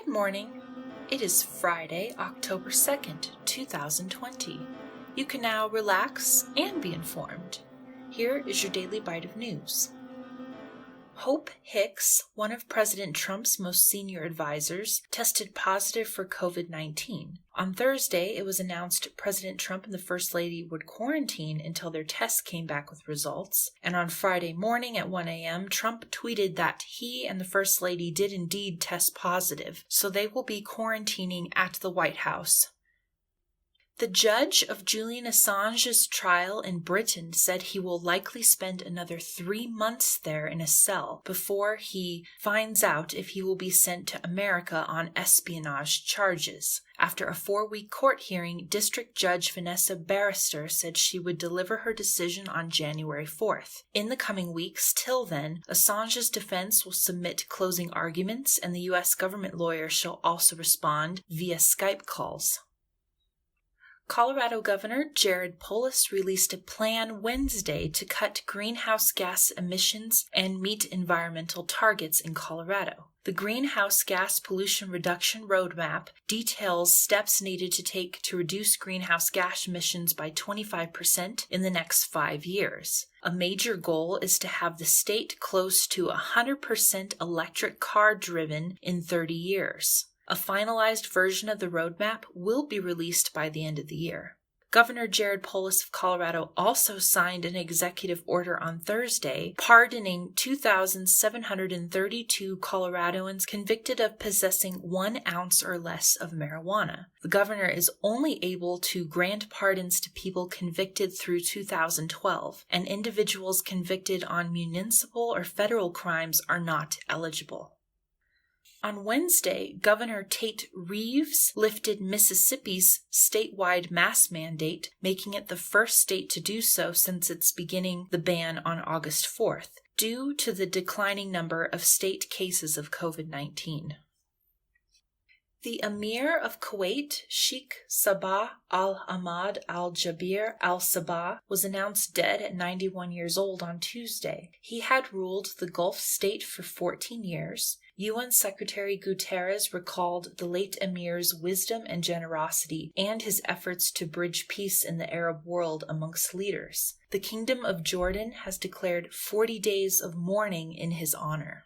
morning. It is Friday, October 2nd, 2020. You can now relax and be informed. Here is your daily bite of news. Hope Hicks, one of President Trump's most senior advisors, tested positive for COVID-19. On Thursday, it was announced President Trump and the First Lady would quarantine until their tests came back with results. And on Friday morning at 1 a.m., Trump tweeted that he and the First Lady did indeed test positive, so they will be quarantining at the White House. The judge of Julian Assange's trial in Britain said he will likely spend another 3 months there in a cell before he finds out if he will be sent to America on espionage charges. After a 4-week court hearing, District Judge VANESSA said she would deliver her decision on January 4th. In the coming weeks, till then, Assange's defense will submit closing arguments, and the U.S. government lawyer shall also respond via Skype calls. Colorado Governor Jared Polis released a plan Wednesday to cut greenhouse gas emissions and meet environmental targets in Colorado. The Greenhouse Gas Pollution Reduction Roadmap details steps needed to take to reduce greenhouse gas emissions by 25% in the next 5 years. A major goal is to have the state close to 100% electric car driven in 30 years. A finalized version of the roadmap will be released by the end of the year. Governor Jared Polis of Colorado also signed an executive order on Thursday pardoning 2,732 Coloradoans convicted of possessing 1 ounce or less of marijuana. The governor is only able to grant pardons to people convicted through 2012, and individuals convicted on municipal or federal crimes are not eligible. On Wednesday, Governor Tate Reeves lifted Mississippi's statewide mask mandate, making it the first state to do so since its beginning the ban on August 4th, due to the declining number of state cases of COVID-19. The Emir of Kuwait, Sheikh Sabah al-Ahmad al-Jabir al-Sabah, was announced dead at 91 years old on Tuesday. He had ruled the Gulf state for 14 years. UN Secretary Guterres recalled the late Emir's wisdom and generosity and his efforts to bridge peace in the Arab world amongst leaders. The Kingdom of Jordan has declared 40 days of mourning in his honor.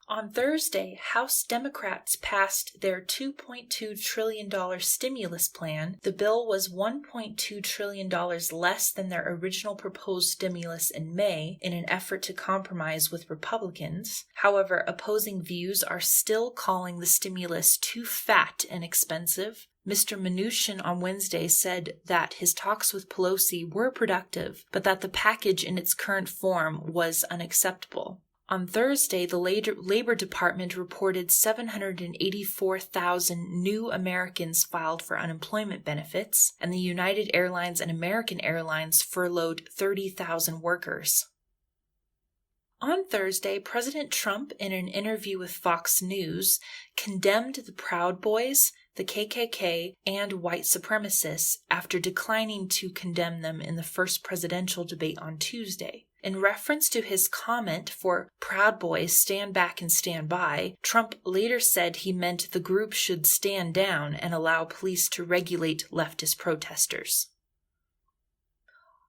On Thursday, House Democrats passed their $2.2 trillion stimulus plan. The bill was $1.2 trillion less than their original proposed stimulus in May in an effort to compromise with Republicans. However, opposing views are still calling the stimulus too fat and expensive. Mr. Mnuchin on Wednesday said that his talks with Pelosi were productive, but that the package in its current form was unacceptable. On Thursday, the Labor Department reported 784,000 new Americans filed for unemployment benefits, and the United Airlines and American Airlines furloughed 30,000 workers. On Thursday, President Trump, in an interview with Fox News, condemned the Proud Boys, the KKK, and white supremacists after declining to condemn them in the first presidential debate on Tuesday. In reference to his comment for Proud Boys stand back and stand by, Trump later said he meant the group should stand down and allow police to regulate leftist protesters.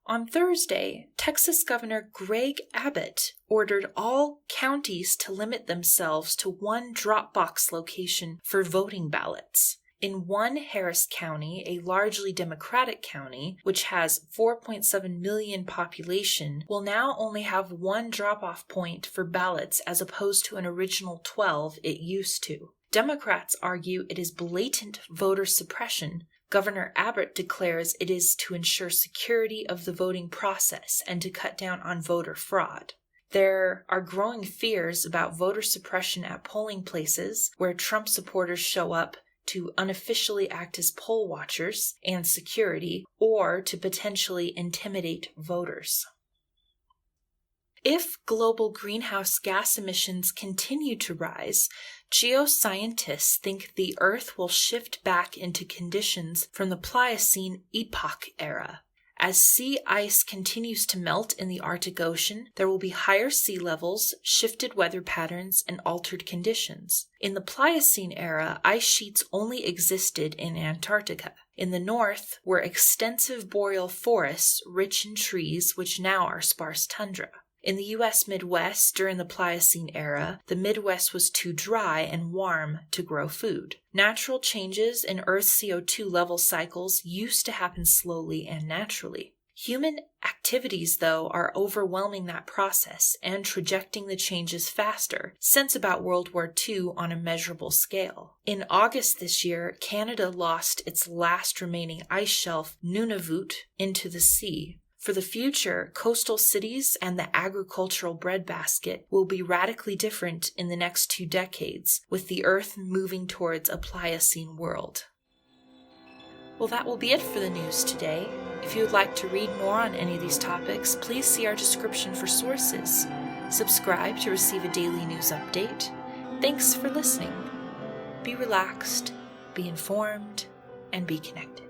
On Thursday, Texas Governor Greg Abbott ordered all counties to limit themselves to 1 drop box location for voting ballots. In one Harris County, a largely Democratic county, which has 4.7 million population, will now only have 1 drop-off point for ballots as opposed to an original 12 it used to. Democrats argue it is blatant voter suppression. Governor Abbott declares it is to ensure security of the voting process and to cut down on voter fraud. There are growing fears about voter suppression at polling places where Trump supporters show up to unofficially act as poll watchers and security, or to potentially intimidate voters. If global greenhouse gas emissions continue to rise, geoscientists think the Earth will shift back into conditions from the Pliocene epoch era. As sea ice continues to melt in the Arctic Ocean, there will be higher sea levels, shifted weather patterns, and altered conditions. In the Pliocene era, ice sheets only existed in Antarctica. In the north were extensive boreal forests rich in trees, which now are sparse tundra. In the U.S. Midwest during the Pliocene era, the Midwest was too dry and warm to grow food. Natural changes in Earth's CO2 level cycles used to happen slowly and naturally. Human activities, though, are overwhelming that process and trajecting the changes faster since about World War II on a measurable scale. In August this year, Canada lost its last remaining ice shelf, Nunavut, into the sea. For the future, coastal cities and the agricultural breadbasket will be radically different in the next 2 decades, with the Earth moving towards a Pliocene world. Well, that will be it for the news today. If you would like to read more on any of these topics, please see our description for sources. Subscribe to receive a daily news update. Thanks for listening. Be relaxed, be informed, and be connected.